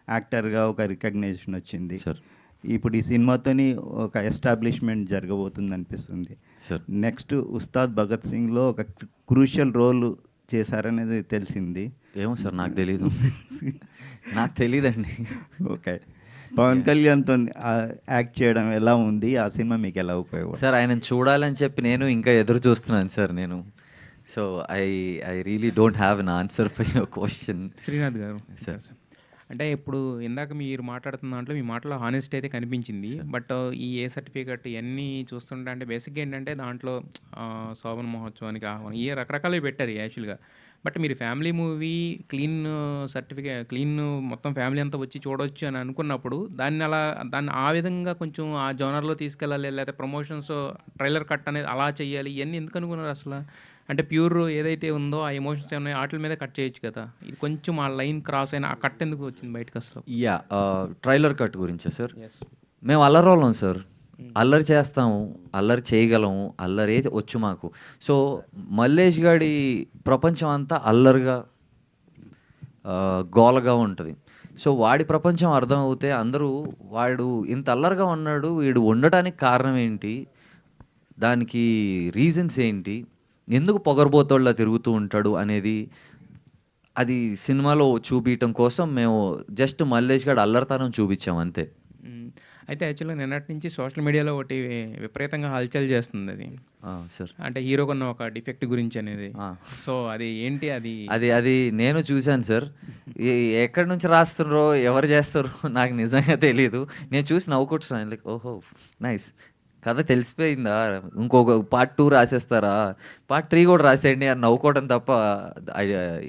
యాక్టర్గా ఒక రికగ్నిషన్ వచ్చింది సార్. ఇప్పుడు ఈ సినిమాతోని ఒక ఎస్టాబ్లిష్మెంట్ జరగబోతుంది అనిపిస్తుంది సార్. నెక్స్ట్ ఉస్తాద్ భగత్ సింగ్లో ఒక క్రూషియల్ రోల్ చేశారనేది తెలిసింది. ఏమో సార్ నాకు తెలీదు. నాకు తెలీదండి. ఓకే, పవన్ కళ్యాణ్తో యాక్ట్ చేయడం ఎలా ఉంది? ఆ సినిమా మీకు ఎలా ఉపయోగపడుతుంది? సార్ ఆయనను చూడాలని చెప్పి నేను ఇంకా ఎదురు చూస్తున్నాను సార్ నేను. So I really don't have an answer for your question. Srinath garu sir అంటే ఇప్పుడు ఇందాక మీరు మాట్లాడుతున్న దాంట్లో మీ మాటలో హానెస్ట్ అయితే కనిపించింది. బట్ ఈ ఏ సర్టిఫికేట్ ఇవన్నీ చూస్తుంటే అంటే బేసిక్గా ఏంటంటే దాంట్లో శోభన మహోత్సవానికి ఆహ్వానం ఈ రకరకాలవి పెట్టారు యాక్చువల్గా. బట్ మీరు ఫ్యామిలీ మూవీ క్లీన్ క్లీన్ మొత్తం ఫ్యామిలీ అంతా వచ్చి చూడవచ్చు అని అనుకున్నప్పుడు దాన్ని ఆ విధంగా కొంచెం ఆ జోనర్లో తీసుకెళ్ళాలి, లేకపోతే ప్రమోషన్స్ ట్రైలర్ కట్ అనేది అలా చేయాలి, ఇవన్నీ ఎందుకు అనుకున్నారు అసలు? అంటే ప్యూర్ ఏదైతే ఉందో ఆ ఎమోషన్స్ ఏమన్నా వాటి మీద కట్ చేయొచ్చు కదా. ఇది కొంచెం ఆ లైన్ క్రాస్ అయినా ఆ కట్ ఎందుకు వచ్చింది బయటకు అసలు? యా ట్రైలర్ కట్ గురించా సార్? మేము అల్లరోళ్ళం సార్. అల్లరి చేస్తాము, అల్లరి చేయగలము, అల్లరే వచ్చు మాకు. సో మల్లేష్ గాడి ప్రపంచం అంతా అల్లరిగా గోలగా ఉంటుంది. సో వాడి ప్రపంచం అర్థం అవుతే అందరూ వాడు ఇంత అల్లరిగా ఉన్నాడు, వీడు ఉండటానికి కారణం ఏంటి, దానికి రీజన్స్ ఏంటి, ఎందుకు పొగరబోతోళ్ళ తిరుగుతూ ఉంటాడు అనేది అది సినిమాలో చూపించడం కోసం మేము జస్ట్ మల్లేష్ గారు అల్లరితనం చూపించాం అంతే. అయితే యాక్చువల్గా నిన్నటి నుంచి సోషల్ మీడియాలో ఒకటి విపరీతంగా హల్చల్ చేస్తుంది అది సార్. అంటే హీరోకున్న ఒక డిఫెక్ట్ గురించి అనేది. సో అది ఏంటి? అది నేను చూశాను సార్. ఎక్కడి నుంచి రాస్తున్నారో ఎవరు చేస్తారో నాకు నిజంగా తెలీదు. నేను చూసి నవ్వుకుంటున్నాను. లైక్ ఓహో నైస్, కథ తెలిసిపోయిందా, ఇంకొక పార్ట్ 2 రాసేస్తారా, పార్ట్ 3 కూడా రాసేయండి అని నవ్వుకోవడం తప్ప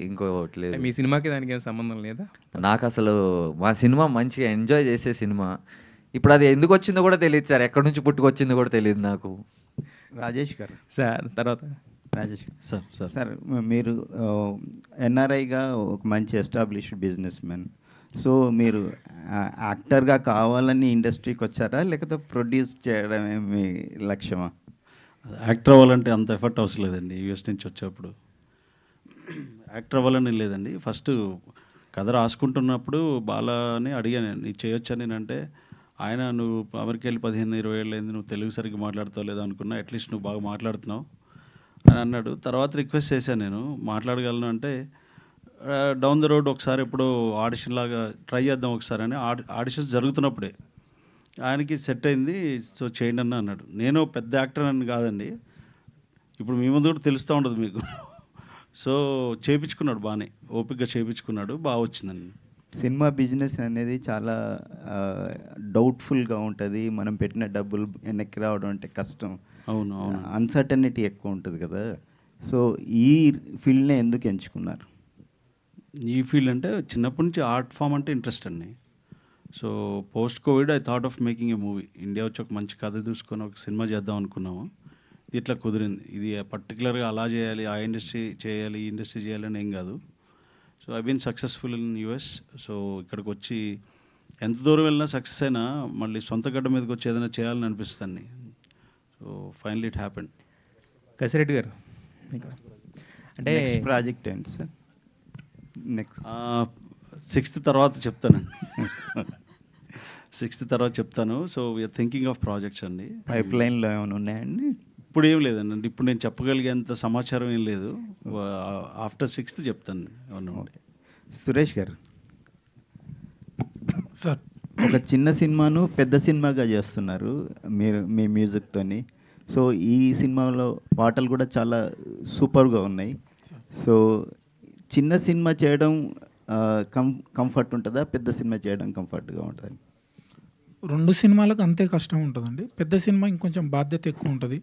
ఇంకోటి లేదు. మీ సినిమాకి దానికి ఏం సంబంధం లేదా? నాకు అసలు మా సినిమా మంచిగా ఎంజాయ్ చేసే సినిమా. ఇప్పుడు అది ఎందుకు వచ్చిందో కూడా తెలియదు సార్, ఎక్కడి నుంచి పుట్టుకొచ్చిందో కూడా తెలియదు నాకు. రాజేష్ గారు సార్ తర్వాత రాజేష్ సార్ మీరు ఎన్ఆర్ఐగా ఒక మంచి ఎస్టాబ్లిష్డ్ బిజినెస్ మ్యాన్. సో మీరు యాక్టర్గా కావాలని ఇండస్ట్రీకి వచ్చారా, లేకపోతే ప్రొడ్యూస్ చేయడమే మీ లక్ష్యమా? యాక్టర్ అవ్వాలంటే అంత ఎఫర్ట్ అవసరం లేదండి. యూఎస్ నుంచి వచ్చేప్పుడు యాక్టర్ అవ్వాలని లేదండి. ఫస్ట్ కథ రాసుకుంటున్నప్పుడు బాలాని అడిగాను, నీకు చేయొచ్చా? నేనంటే ఆయన నువ్వు అమెరికా వెళ్ళి 15-20 ఏళ్ళు అయింది, నువ్వు తెలుగు సరిగ్గా మాట్లాడుతావు లేదా అనుకున్నా, అట్లీస్ట్ నువ్వు బాగా మాట్లాడుతున్నావు అని అన్నాడు. తర్వాత రిక్వెస్ట్ చేశాను, నేను మాట్లాడగలను అంటే డౌన్ ద రోడ్ ఒకసారి ఎప్పుడో ఆడిషన్ లాగా ట్రై చేద్దాం ఒకసారి అని ఆడిషన్స్ జరుగుతున్నప్పుడే ఆయనకి సెట్ అయింది. సో చేయండి అన్న అన్నాడు. నేను పెద్ద యాక్టర్ అని కాదండి, ఇప్పుడు మీ ముందు కూడా తెలుస్తూ ఉంటుంది మీకు. సో చేయించుకున్నాడు బాగానే, ఓపికగా చేయించుకున్నాడు, బాగా వచ్చిందండి. సినిమా బిజినెస్ అనేది చాలా డౌట్ఫుల్గా ఉంటుంది. మనం పెట్టిన డబ్బులు వెనక్కి రావడం అంటే కష్టం. అవును, అవును. అన్సర్టనిటీ ఎక్కువ ఉంటుంది కదా. సో ఈ ఫీల్డ్నే ఎందుకు ఎంచుకున్నారు? ఈ ఫీల్డ్ అంటే చిన్నప్పటి నుంచి ఆర్ట్ ఫామ్ అంటే ఇంట్రెస్ట్ అండి. So post Covid I thought of making a movie. India వచ్చి ఒక మంచి కథ చూసుకొని ఒక సినిమా చేద్దాం అనుకున్నాము. ఇది ఇట్లా కుదిరింది. ఇది పర్టికులర్గా అలా చేయాలి, ఆ ఇండస్ట్రీ చేయాలి, ఈ ఇండస్ట్రీ చేయాలి అని ఏం కాదు. So I been successful in US. So ఇక్కడికి వచ్చి ఎంత దూరం వెళ్ళినా సక్సెస్ అయినా మళ్ళీ సొంత గడ్డ మీదకి వచ్చి ఏదైనా చేయాలని అనిపిస్తుంది. So finally it happened. Kasireddy garu అంటే నెక్స్ట్ ప్రాజెక్ట్ ఏంటి సార్? నెక్స్ట్ 6th తర్వాత చెప్తానండి. 6th తర్వాత చెప్తాను. So we're thinking of projects అండి. పైప్ లైన్లో ఏమైనా ఉన్నాయండి? ఇప్పుడు ఏం లేదండి, ఇప్పుడు నేను చెప్పగలిగేంత సమాచారం ఏం లేదు. ఆఫ్టర్ 6th చెప్తాను ఏమన్నా ఉంటే. సురేష్ గారు, సార్ ఒక చిన్న సినిమాను పెద్ద సినిమాగా చేస్తున్నారు మీరు మీ మ్యూజిక్తోని. సో ఈ సినిమాలో పాటలు కూడా చాలా సూపర్గా ఉన్నాయి. సో చిన్న సినిమా చేయడం కంఫర్ట్ ఉంటుందా, పెద్ద సినిమా చేయడం కంఫర్ట్గా ఉంటుంది? రెండు సినిమాలకు అంతే కష్టం ఉంటుందండి. పెద్ద సినిమా ఇంకొంచెం బాధ్యత ఎక్కువ ఉంటుంది.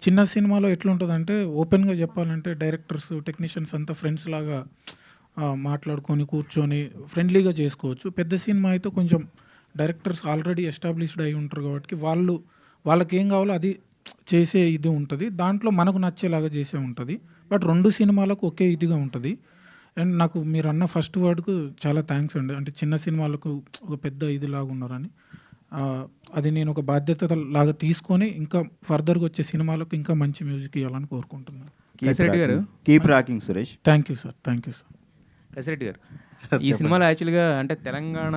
చిన్న సినిమాలో ఎట్లుంటుందంటే ఓపెన్గా చెప్పాలంటే డైరెక్టర్స్ టెక్నీషియన్స్ అంతా ఫ్రెండ్స్ లాగా మాట్లాడుకొని కూర్చొని ఫ్రెండ్లీగా చేసుకోవచ్చు. పెద్ద సినిమా అయితే కొంచెం డైరెక్టర్స్ ఆల్రెడీ ఎస్టాబ్లిష్డ్ అయి ఉంటారు కాబట్టి వాళ్ళకి ఏం కావాలో అది చేసే ఇది ఉంటుంది. దాంట్లో మనకు నచ్చేలాగా చేసే ఉంటుంది. బట్ రెండు సినిమాలకు ఒకే ఇదిగా ఉంటుంది. అండ్ నాకు మీరు అన్న ఫస్ట్ వర్డ్కు చాలా థ్యాంక్స్ అండి. అంటే చిన్న సినిమాలకు ఒక పెద్ద ఇదిలాగా ఉన్నారని. అది నేను ఒక బాధ్యత లాగా తీసుకొని ఇంకా ఫర్దర్గా వచ్చే సినిమాలకు ఇంకా మంచి మ్యూజిక్ ఇవ్వాలని కోరుకుంటున్నాను. కసిరెడ్డి గారు keep rocking Suresh. Thank you sir. Thank you sir. Kasireddy గారు ఈ సినిమాలో యాక్చువల్గా అంటే తెలంగాణ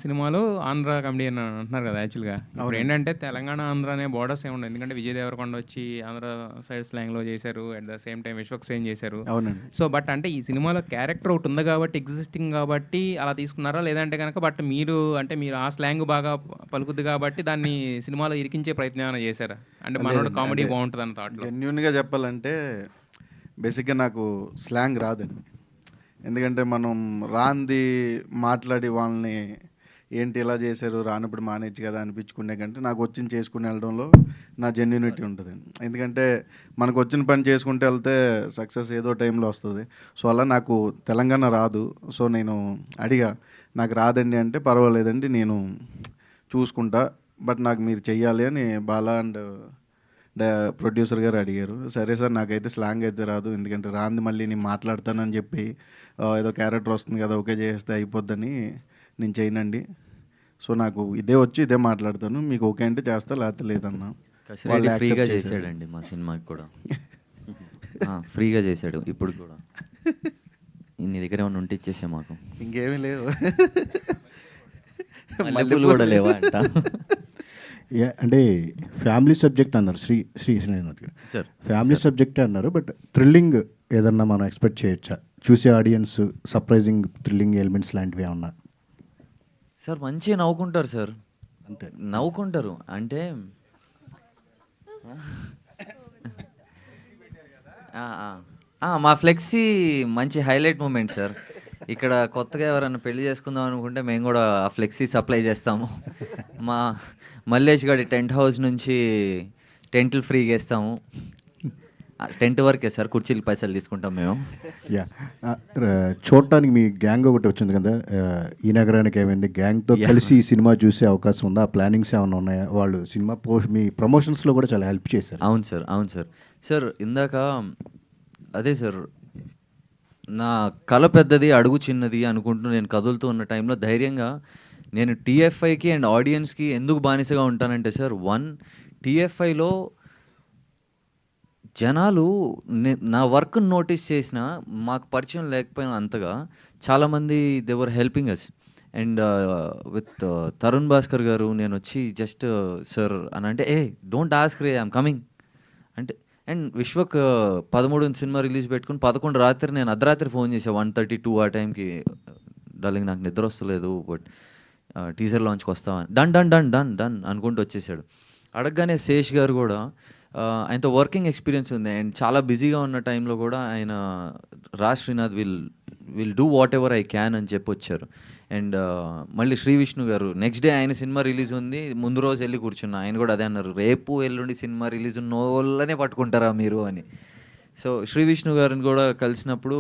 సినిమాలో ఆంధ్ర కామెడీ అని అంటున్నారు కదా. యాక్చువల్గా ఇప్పుడు ఏంటంటే తెలంగాణ ఆంధ్ర అనే బోర్డర్స్ ఏముండవు. ఎందుకంటే విజయ్ దేవరకొండ వచ్చి ఆంధ్ర సైడ్ స్లాంగ్లో చేశారు, at the same time Vishwak Sen చేశారు. అవునండి. సో బట్ అంటే ఈ సినిమాలో క్యారెక్టర్ ఒకటి ఉంది కాబట్టి ఎగ్జిస్టింగ్ కాబట్టి అలా తీసుకున్నారా, లేదంటే కనుక బట్ మీరు ఆ స్లాంగ్ బాగా పలుకుద్ది కాబట్టి దాన్ని సినిమాలో ఇరికించే ప్రయత్నం ఏమైనా చేశారా? అంటే మనోడు కామెడీ బాగుంటుంది అన్న థాట్లో. జెన్యూన్గా చెప్పాలంటే బేసిక్గా నాకు స్లాంగ్ రాదండి. ఎందుకంటే మనం రాంది మాట్లాడి వాళ్ళని ఏంటి ఇలా చేశారు, రానప్పుడు మానేచ్చు కదా అనిపించుకునే కంటే నాకు వచ్చింది చేసుకుని వెళ్ళడంలో నా జెన్యూనిటీ ఉంటుందండి. ఎందుకంటే మనకు వచ్చిన పని చేసుకుంటూ వెళ్తే సక్సెస్ ఏదో టైంలో వస్తుంది. సో అలా నాకు తెలంగాణ రాదు. సో నేను అడిగా, నాకు రాదండి అంటే పర్వాలేదండి నేను చూసుకుంటా, బట్ నాకు మీరు చెయ్యాలి అని బాలా అండ్ ప్రొడ్యూసర్ గారు అడిగారు. సరే సార్ నాకైతే స్లాంగ్ అయితే రాదు, ఎందుకంటే రాంది మళ్ళీ నేను మాట్లాడతానని చెప్పి ఏదో క్యారెక్టర్ వస్తుంది కదా ఓకే చేస్తే అయిపోద్దని నేను చేయనండి. సో నాకు ఇదే వచ్చి ఇదే మాట్లాడతాను, మీకు ఓకే అంటే చేస్తా, లేకపోతే లేదన్నా. కసిరెడ్డి ఫ్రీగా చేశాడండి మా సినిమాకి కూడా. ఫ్రీగా చేశాడు ఇప్పుడు కూడా. నీ దగ్గర ఏమైనా ఉంటే ఇచ్చేసే మాకు. ఇంకేమీ లేవు. మల్లెపూలు కూడా లేవా అంట. అంటే ఫ్యామిలీ సబ్జెక్ట్ అన్నారు శ్రీనాథ్ గారు. సార్ ఫ్యామిలీ సబ్జెక్టే అన్నారు, బట్ థ్రిల్లింగ్ ఏదన్నా మనం ఎక్స్పెక్ట్ చేయొచ్చా? చూసే ఆడియన్స్ సర్ప్రైజింగ్ థ్రిల్లింగ్ ఎలిమెంట్స్ లాంటివి ఏమన్నా? సార్ మంచిగా నవ్వుకుంటారు సార్, అంతే నవ్వుకుంటారు. అంటే మా ఫ్లెక్సీ మంచి హైలైట్ మూమెంట్ సార్. ఇక్కడ కొత్తగా ఎవరైనా పెళ్లి చేసుకుందాం అనుకుంటే మేము కూడా ఆ ఫ్లెక్సీ సప్లై చేస్తాము. మా మల్లేష్ గారి టెంట్ హౌస్ నుంచి టెంట్లు ఫ్రీగా ఇస్తాము. టెంట్ వరకే సార్, కుర్చీలు పైసలు తీసుకుంటాం మేము. యా, చూడటానికి మీ గ్యాంగ్ ఒకటి వచ్చింది కదా, ఈ నగరానికి ఏమైంది గ్యాంగ్తో కలిసి ఈ సినిమా చూసే అవకాశం ఉందా? ఆ ప్లానింగ్స్ ఏమైనా ఉన్నాయా? వాళ్ళు సినిమా మీ ప్రమోషన్స్లో కూడా చాలా హెల్ప్ చేశారు. అవును సార్, అవును సార్. సార్ ఇందాక అదే సార్, నా కళ పెద్దది అడుగు చిన్నది అనుకుంటూ నేను కదులుతూ ఉన్న టైంలో ధైర్యంగా నేను టీఎఫ్ఐకి అండ్ ఆడియన్స్కి ఎందుకు బానిసగా ఉంటానంటే సార్, టీఎఫ్ఐలో జనాలు నా వర్క్ నోటీస్ చేసిన, మాకు పరిచయం లేకపోయినా అంతగా చాలామంది they were helping us. And with Tarun Bhaskar garu నేను వచ్చి జస్ట్ సార్ అని అంటే, don't ask ray I'm coming అంటే. అండ్ విశ్వక్ 13 సినిమా రిలీజ్ పెట్టుకుని 11 రాత్రి నేను అర్ధరాత్రి ఫోన్ చేశాను 1:32 ఆ టైంకి, డార్లింగ్ నాకు నిద్ర వస్తలేదు బట్ టీజర్ లాంచ్కి వస్తామని. Done done done done done అనుకుంటూ వచ్చేసాడు. అడగగానే శేష్ గారు కూడా ఆయనతో వర్కింగ్ ఎక్స్పీరియన్స్ ఉంది. అండ్ చాలా బిజీగా ఉన్న టైంలో కూడా ఆయన Srinath will do what ever I can అని చెప్పొచ్చారు. అండ్ మళ్ళీ శ్రీ విష్ణు గారు నెక్స్ట్ డే ఆయన సినిమా రిలీజ్ ఉంది, ముందు రోజు వెళ్ళి కూర్చున్నా. ఆయన కూడా అదే అన్నారు, రేపు ఎల్లుండి సినిమా రిలీజ్ ఉన్న వాళ్ళనే పట్టుకుంటారా మీరు అని. సో శ్రీ విష్ణు గారిని కూడా కలిసినప్పుడు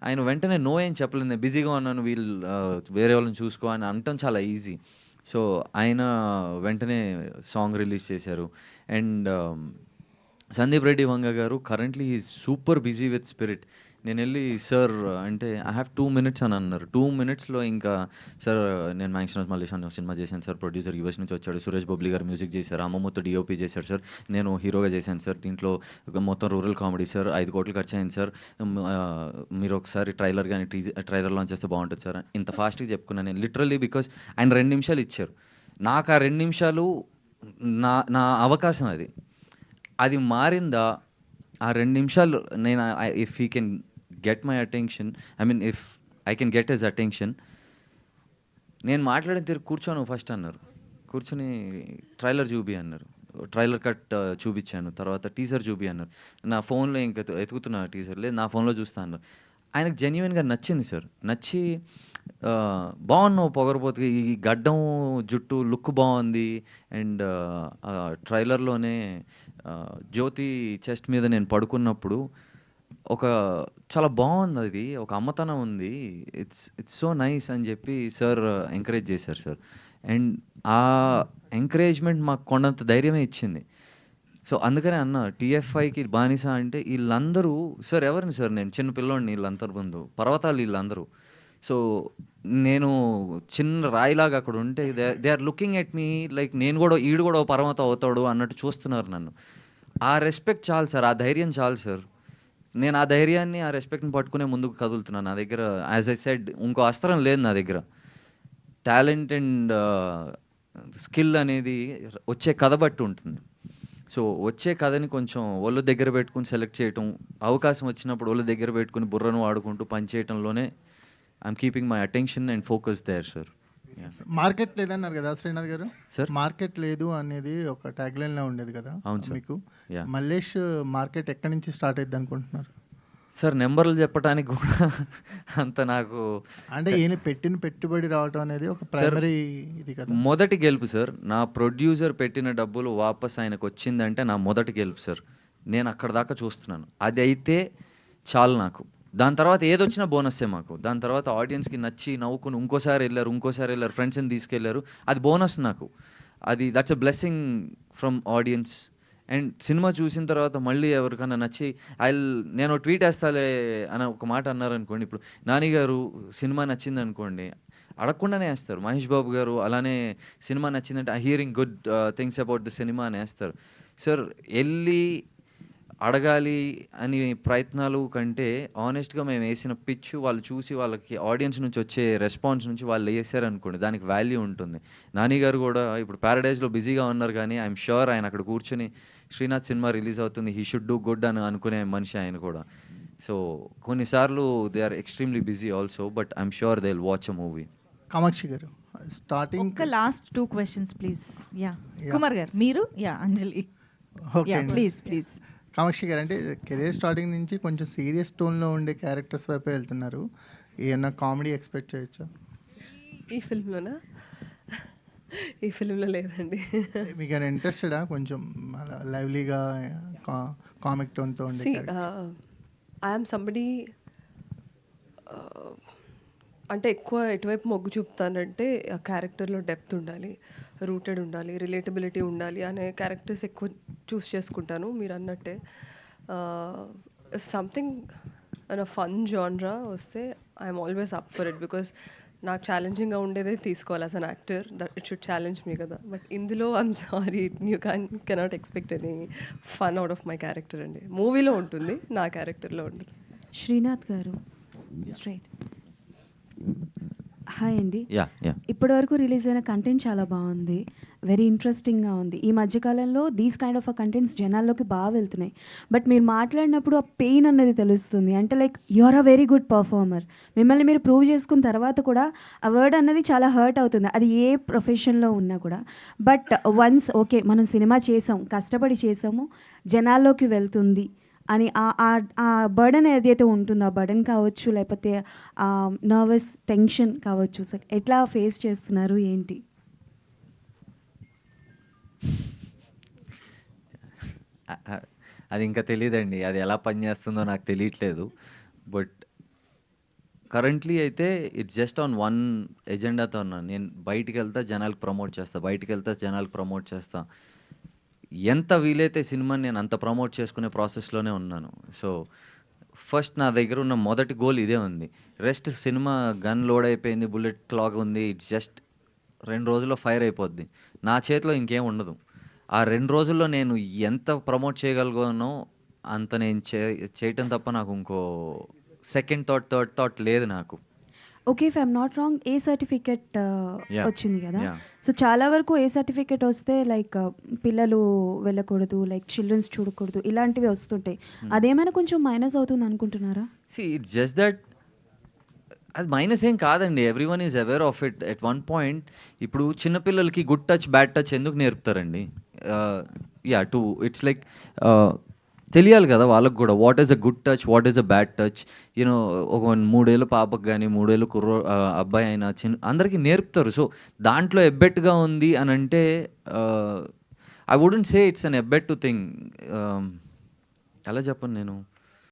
ఆయన వెంటనే నో ఏం చెప్పలేదు, నేను బిజీగా ఉన్నాను, వేరే వాళ్ళని చూసుకో అని అనటం చాలా ఈజీ. సో ఆయన వెంటనే సాంగ్ రిలీజ్ చేశారు. అండ్ సందీప్ రెడ్డి వంగ గారు currently is super busy with spirit. నేను వెళ్ళి సార్ అంటే ఐ హ్యావ్ 2 minutes అని అన్నారు. 2 minutesలో ఇంకా సార్ నేను మ్యాక్సిమం మల్లేష్ అన్న సినిమా చేశాను సార్, ప్రొడ్యూసర్ యుఎస్ నుంచి వచ్చాడు, సురేష్ బొబ్లీ గారు మ్యూజిక్ చేశారు, అమ్మమ్మతో డిఓపి చేశారు సార్, నేను హీరోగా చేశాను సార్, దీంట్లో మొత్తం రూరల్ కామెడీ సార్, 5 కోట్లు ఖర్చు అయింది సార్, మీరు ఒకసారి ట్రైలర్ కానీ ట్రైలర్ లాంచ్ చేస్తే బాగుంటుంది సార్. ఇంత ఫాస్ట్గా చెప్పుకున్నాను నేను లిటరల్లీ, బికాస్ ఆయన 2 నిమిషాలు ఇచ్చారు నాకు. ఆ 2 నిమిషాలు నా అవకాశం. అది మారిందా ఆ 2 నిమిషాలు? నేను if he can get my attention, I mean if I can get his attention, నేను మాట్లాడిన తీరు కూర్చోను ఫస్ట్ అన్నారు, కూర్చొని ట్రైలర్ చూపి అన్నారు, ట్రైలర్ కట్ చూపించాను, తర్వాత టీజర్ చూపి అన్నారు. నా ఫోన్లో ఇంకా ఎతుకుతున్నా టీజర్ లేదు, నా ఫోన్లో చూస్తా అన్నారు. ఆయనకు జెన్యున్గా నచ్చింది సార్, నచ్చి బాగున్నావు పొగరబోతుగా, ఈ గడ్డం జుట్టు లుక్ బాగుంది. అండ్ ట్రైలర్లోనే జ్యోతి చెస్ట్ మీద నేను పడుకున్నప్పుడు ఒక చాలా బాగుంది, అది ఒక అమ్మతనం ఉంది, ఇట్స్ సో నైస్ అని చెప్పి సార్ ఎంకరేజ్ చేశారు సార్. అండ్ ఆ ఎంకరేజ్మెంట్ మాకు కొండంత ధైర్యమే ఇచ్చింది. సో అందుకనే అన్న టీఎఫ్ఐకి బానిస అంటే వీళ్ళందరూ సార్ ఎవరిని సార్, నేను చిన్న పిల్లోడిని, వీళ్ళందరూ ముందు పర్వతాలు వీళ్ళందరూ. సో నేను చిన్న రాయిలాగా అక్కడ ఉంటే they are looking at me like నేను కూడా ఈడు కూడా పర్వతం అవుతాడు అన్నట్టు చూస్తున్నారు నన్ను. ఆ రెస్పెక్ట్ చాలు సార్, ఆ ధైర్యం చాలు సార్. నేను ఆ ధైర్యాన్ని ఆ రెస్పెక్ట్ని పట్టుకునే ముందుకు కదులుతున్నాను. నా దగ్గర యాజ్ ఐ సెడ్ ఇంకో అస్త్రం లేదు నా దగ్గర. టాలెంట్ అండ్ స్కిల్ అనేది వచ్చే కథ బట్టి ఉంటుంది. సో వచ్చే కథని కొంచెం ఒళ్ళు దగ్గర పెట్టుకుని సెలెక్ట్ చేయటం, అవకాశం వచ్చినప్పుడు ఒళ్ళు దగ్గర పెట్టుకుని బుర్రను వాడుకుంటూ పనిచేయటంలోనే I'm keeping my attention and focus there sir. Market లేదన్నారు కదా శ్రీనాథ్ గారు సార్, మార్కెట్ లేదు అనేది ఒక ట్యాగ్లైన్లో ఉండేది కదా. అవును సార్. మీకు యా మల్లేష్ మార్కెట్ ఎక్కడి నుంచి స్టార్ట్ అయ్యింది అనుకుంటున్నారు సార్? నెంబర్లు చెప్పడానికి కూడా అంత నాకు అంటే ఈయన పెట్టిన పెట్టుబడి రావటం అనేది ఒక ప్రైమరీ ఇది కదా. మొదటి గెలుపు సార్, నా ప్రొడ్యూసర్ పెట్టిన డబ్బులు వాపస్ ఆయనకు వచ్చిందంటే నా మొదటి గెలుపు సార్. నేను అక్కడ దాకా చూస్తున్నాను, అది అయితే చాలు నాకు. దాని తర్వాత ఏదొచ్చినా బోనస్సే మాకు. దాని తర్వాత ఆడియన్స్కి నచ్చి నవ్వుకుని ఇంకోసారి వెళ్ళారు, ఫ్రెండ్స్ని తీసుకెళ్లారు, అది బోనస్ నాకు. అది that's a blessing from audience. And cinema చూసిన తర్వాత మళ్ళీ ఎవరికైనా నచ్చి నేను ట్వీట్ వేస్తాలే అని ఒక మాట అన్నారనుకోండి, ఇప్పుడు నాని గారు సినిమా నచ్చింది అనుకోండి, అడగకుండానే వేస్తారు. మహేష్ బాబు గారు అలానే సినిమా నచ్చిందంటే hearing good things about the cinema అని వేస్తారు సార్. వెళ్ళి అడగాలి అని ప్రయత్నాలు కంటే ఆనెస్ట్గా మేము వేసిన పిచ్ వాళ్ళు చూసి వాళ్ళకి ఆడియన్స్ నుంచి వచ్చే రెస్పాన్స్ నుంచి వాళ్ళు వేసారనుకోండి, దానికి వాల్యూ ఉంటుంది. నాని గారు కూడా ఇప్పుడు ప్యారడైజ్లో బిజీగా ఉన్నారు, కానీ ఐఎమ్ షూర్ ఆయన అక్కడ కూర్చొని శ్రీనాథ్ సినిమా రిలీజ్ అవుతుంది, హీ షుడ్ డూ గుడ్ అని అనుకునే మనిషి ఆయన కూడా. సో కొన్నిసార్లు they are extremely busy also, but I'm sure they will watch a movie. Kamakshi garu starting ఒక last 2 questions please. Yeah Kumar garu మీరు, yeah Anjali, okay please. Kamakshi garu అంటే కెరీర్ స్టార్టింగ్ నుంచి కొంచెం సీరియస్ టోన్లో ఉండే క్యారెక్టర్స్ వైపే వెళ్తున్నారు, ఏమన్నా కామెడీ ఎక్స్పెక్ట్ చేయొచ్చా ఈ ఫిల్మ్లోనా? ఈ ఫిల్మ్లో లేదండి. మీకు ఏమైనా ఇంట్రెస్టెడా కొంచెం అలా లైవ్లీగా కామిక్ టోన్తో ఉండే? ఐఎమ్ సంబడి అంటే ఎక్కువ ఎటువైపు మొగ్గు చూపుతానంటే ఆ క్యారెక్టర్లో డెప్త్ ఉండాలి, రూటెడ్ ఉండాలి, రిలేటబిలిటీ ఉండాలి అనే క్యారెక్టర్స్ ఎక్కువ చూస్ చేసుకుంటాను. మీరు అన్నట్టే సంథింగ్ అన్న ఫన్ జాన్రా వస్తే I'm always up for it, because నాకు ఛాలెంజింగ్గా ఉండేదే తీసుకోవాలి as an actor, that it should challenge me కదా. బట్ ఇందులో I'm sorry, you cannot expect any fun out of my character అండి. మూవీలో ఉంటుంది, నా క్యారెక్టర్లో ఉంది. శ్రీనాథ్ గారు స్ట్రైట్. హాయ్ అండి. యా ఇప్పటివరకు రిలీజ్ అయిన కంటెంట్ చాలా బాగుంది. వెరీ ఇంట్రెస్టింగ్గా ఉంది. ఈ మధ్యకాలంలో దీస్ కైండ్ ఆఫ్ కంటెంట్స్ జనాల్లోకి బాగా వెళ్తున్నాయి. బట్ మీరు మాట్లాడినప్పుడు ఆ పెయిన్ అన్నది తెలుస్తుంది. అంటే like you are a very good performer. మిమ్మల్ని మీరు ప్రూవ్ చేసుకున్న తర్వాత కూడా ఆ వర్డ్ అన్నది చాలా హర్ట్ అవుతుంది. అది ఏ ప్రొఫెషన్లో ఉన్నా కూడా. బట్ వన్స్ ఓకే మనం సినిమా చేసాం, కష్టపడి చేసాము, జనాల్లోకి వెళ్తుంది అని ఆ బర్డన్ ఏదైతే ఉంటుందో ఆ బర్డన్ కావచ్చు, లేకపోతే నర్వస్ టెన్షన్ కావచ్చు, సో ఎట్లా ఫేస్ చేస్తున్నారు ఏంటి? అది ఇంకా తెలీదండి. అది ఎలా పనిచేస్తుందో నాకు తెలియట్లేదు. బట్ కరెంట్లీ అయితే ఇట్స్ జస్ట్ ఆన్ వన్ ఎజెండాతో ఉన్నాను. నేను బయటికెళ్తా జనాలకు ప్రమోట్ చేస్తా. ఎంత వీలైతే సినిమాని నేను అంత ప్రమోట్ చేసుకునే ప్రాసెస్లోనే ఉన్నాను. సో ఫస్ట్ నా దగ్గర ఉన్న మొదటి గోల్ ఇదే ఉంది. రెస్ట్ సినిమా గన్ లోడ్ అయిపోయింది, బుల్లెట్ క్లాక్ ఉంది, ఇట్స్ జస్ట్ 2 రోజుల్లో ఫైర్ అయిపోద్ది. నా చేతిలో ఇంకేం ఉండదు. ఆ 2 రోజుల్లో నేను ఎంత ప్రమోట్ చేయగలిగానో అంత నేను చేయటం తప్ప నాకు ఇంకో సెకండ్ థాట్, థర్డ్ థాట్ లేదు నాకు. Okay, if I'm not wrong, A certificate Yeah. వచ్చింది కదా. Yeah. సో చాలా వరకు ఏ సర్టిఫికెట్ వస్తే లైక్ పిల్లలు వెళ్ళకూడదు, లైక్ చిల్డ్రన్స్ చూడకూడదు, ఇలాంటివి వస్తుంటాయి. అదేమైనా కొంచెం మైనస్ అవుతుంది అనుకుంటున్నారా? ఇట్స్ జస్ట్ దట్ అది మైనస్ ఏం కాదండి. Everyone is aware of it at one point. ఇప్పుడు చిన్నపిల్లలకి గుడ్ టచ్ బ్యాడ్ టచ్ ఎందుకు నేర్పుతారండి? ఇట్స్ లైక్ తెలియాలి కదా వాళ్ళకు కూడా. What is a good touch, what is a bad touch. You know ఒక 3 ఏళ్ళ పాపకు కానీ 3 ఏళ్ళ అబ్బాయి అయినా అందరికీ నేర్పుతారు. సో దాంట్లో ఎబ్బెట్గా ఉంది అని అంటే I wouldn't say it's an ఎబ్బెట్ టు థింగ్. ఎలా చెప్పను నేను?